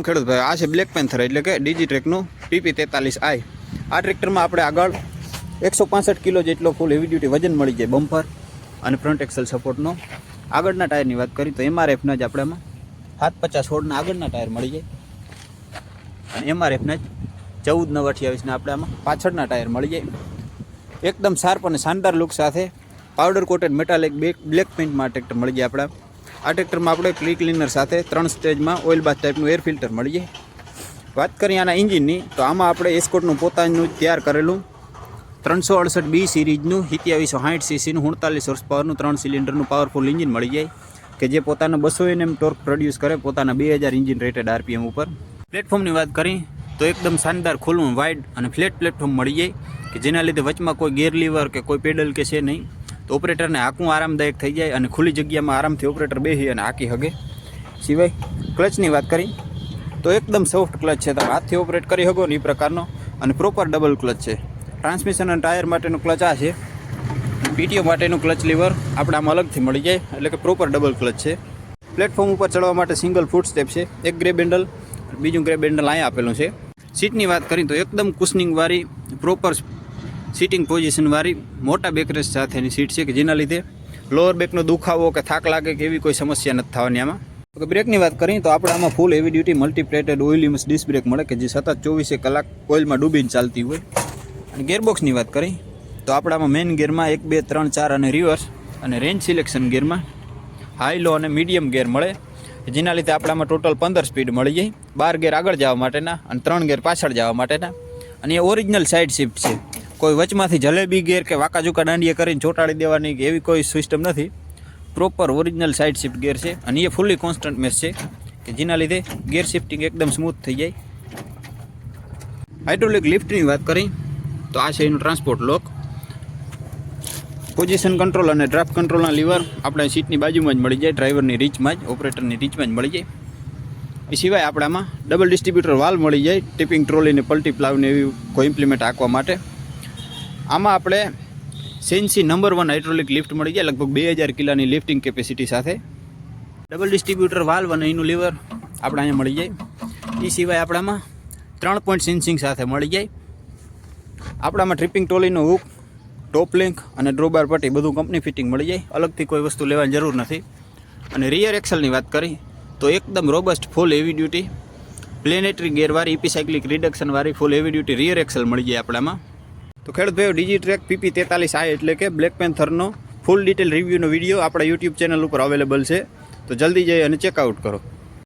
ખેડૂત ભાઈ, આ છે બ્લેક પેન્થર એટલે કે ડિજીટ્રેકનું PP43i. આ ટ્રેક્ટરમાં આપણે આગળ 165 કિલો જેટલો ફૂલ હેવી ડ્યુટી વજન મળી જાય, બમ્પર અને ફ્રન્ટ એક્સલ સપોર્ટનો. આગળના ટાયરની વાત કરીએ તો MRFના જ આપણામાં 750/16ના આગળના ટાયર મળી જાય અને MRFના જ 14/9/28ના આપણે આમાં પાછળના ટાયર મળી જાય. એકદમ શાર્પ અને શાનદાર લુક સાથે પાવડર કોટેડ મેટાલિક બ્લેક પેઇન્ટમાં ટ્રેક્ટર મળી જાય આપણા. આ ટ્રેક્ટરમાં આપણે ક્લી ક્લીનર સાથે 3 સ્ટેજમાં ઓઇલ બાથ ટાઈપનું એર ફિલ્ટર મળી જાય. વાત કરીએ આના એન્જિનની તો આમાં આપણે એસ્કોર્ટનું પોતાનું તૈયાર કરેલું 368B સિરીઝનું 2760 સીસીનું 49 હોર્સ પાવરનું 3 સિલિન્ડરનું પાવરફુલ એન્જિન મળી જાય કે જે પોતાનો 200 Nm ટોર્ક પ્રોડ્યુસ કરે પોતાના 2000 એન્જિન રેટેડ RPM ઉપર. પ્લેટફોર્મની વાત કરીએ તો એકદમ શાનદાર ખુલ્લું વાઇડ અને ફ્લેટ પ્લેટફોર્મ મળી જાય કે જેના લીધે વચમાં કોઈ ગેર લીવર કે કોઈ પેડલ કે છે નહીં, તો ઓપરેટરને હાંકવું આરામદાયક થઈ જાય અને ખુલ્લી જગ્યામાં આરામથી ઓપરેટર બેસી અને હાંકી શકે. સિવાય ક્લચની વાત કરી તો એકદમ સોફ્ટ ક્લચ છે, તમે હાથથી ઓપરેટ કરી શકો ને એ પ્રકારનો અને પ્રોપર ડબલ ક્લચ છે. ટ્રાન્સમિશન અને ટાયર માટેનું ક્લચ આ છે. PTO માટેનું ક્લચ લીવર આપણે આમાં અલગથી મળી જાય એટલે કે પ્રોપર ડબલ ક્લચ છે. પ્લેટફોર્મ ઉપર ચડવા માટે સિંગલ ફૂટ સ્ટેપ છે, એક ગ્રેબ હેન્ડલ, બીજું ગ્રેબ હેન્ડલ અહીંયા આપેલું છે. સીટની વાત કરીએ તો એકદમ કુશનિંગવાળી પ્રોપર સીટિંગ પોઝિશનવાળી મોટા બેકરેસ્ટ સાથેની સીટ છે કે જેના લીધે લોઅર બેકનો દુખાવો કે થાક લાગે કે એવી કોઈ સમસ્યા નથી થવાની આમાં. તો બ્રેકની વાત કરીએ તો આપણે આમાં full heavy duty multiplated oil immersed disc brake મળે કે જે સતત 24 કલાક ઓઇલમાં ડૂબીને ચાલતી હોય. અને ગેરબોક્સની વાત કરીએ તો આપણે આમાં મેઇન ગેરમાં 1, 2, 3, 4 અને રિવર્સ અને રેન્જ સિલેક્શન ગેરમાં હાઈ, લો અને મીડિયમ ગેર મળે જેના લીધે આપણે આમાં ટોટલ 15 સ્પીડ મળી જાય. 12 ગેર આગળ જવા માટેના અને 3 ગેર પાછળ જવા માટેના. અને એ ઓરિજિનલ સાઇડ શિફ્ટ છે, કોઈ વચમાંથી જલેબી ગેર કે વાંકાચૂકા દાંડિયા કરીને ચોંટાડી દેવાની કે એવી કોઈ સિસ્ટમ નથી. પ્રોપર ઓરિજિનલ સાઇડ શિફ્ટ ગેર છે અને એ ફૂલી કોન્સ્ટન્ટ મેશ છે કે જેના લીધે ગેર શિફ્ટિંગ એકદમ સ્મૂથ થઈ જાય. હાઇડ્રોલિક લિફ્ટની વાત કરી તો આ છે એનું ટ્રાન્સપોર્ટ લોક. પોઝિશન કંટ્રોલ અને ડ્રાફ્ટ કંટ્રોલના લીવર આપણે સીટની બાજુમાં જ મળી જાય, ડ્રાઈવરની રીચમાં જ, ઓપરેટરની રીચમાં જ મળી જાય. એ સિવાય આપણે આમાં ડબલ ડિસ્ટ્રીબ્યુટર વાલ્વ મળી જાય, ટિપિંગ ટ્રોલીને પલટી પ્લાવને એવી કોઈ ઇમ્પ્લિમેન્ટ આંકવા માટે. આમાં આપણે સેન્સી નંબર 1 હાઇડ્રોલિક લિફ્ટ મળી જાય લગભગ 2000 કિલોની લિફ્ટિંગ કેપેસિટી સાથે. ડબલ ડિસ્ટ્રીબ્યુટર વાલ્વ અને એનું લીવર આપણે અહીંયા મળી જાય. એ સિવાય આપણામાં 3 પોઈન્ટ સેન્સિંગ સાથે મળી જાય. આપણામાં ટ્રિપિંગ ટ્રોલીનો હુક, ટોપ લિંક અને ડ્રોબાર પટ્ટી બધું કંપની ફિટિંગ મળી જાય, અલગથી કોઈ વસ્તુ લેવાની જરૂર નથી. અને રિયર એક્સલની વાત કરી તો એકદમ robust full heavy duty planetary ગેરવાળી ઇપીસાઇક્લિક રિડક્શનવાળી full heavy duty rear axle મળી જાય આપણામાં. તો ખેડૂત ભાઈઓ, ડિજીટ્રેક PP43i એટલે કે બ્લેક પેન્થરનો ફૂલ ડિટેલ રિવ્યૂનો વિડીયો આપણા YouTube ચેનલ ઉપર અવેલેબલ છે, તો જલ્દી જઈ અને ચેકઆઉટ કરો.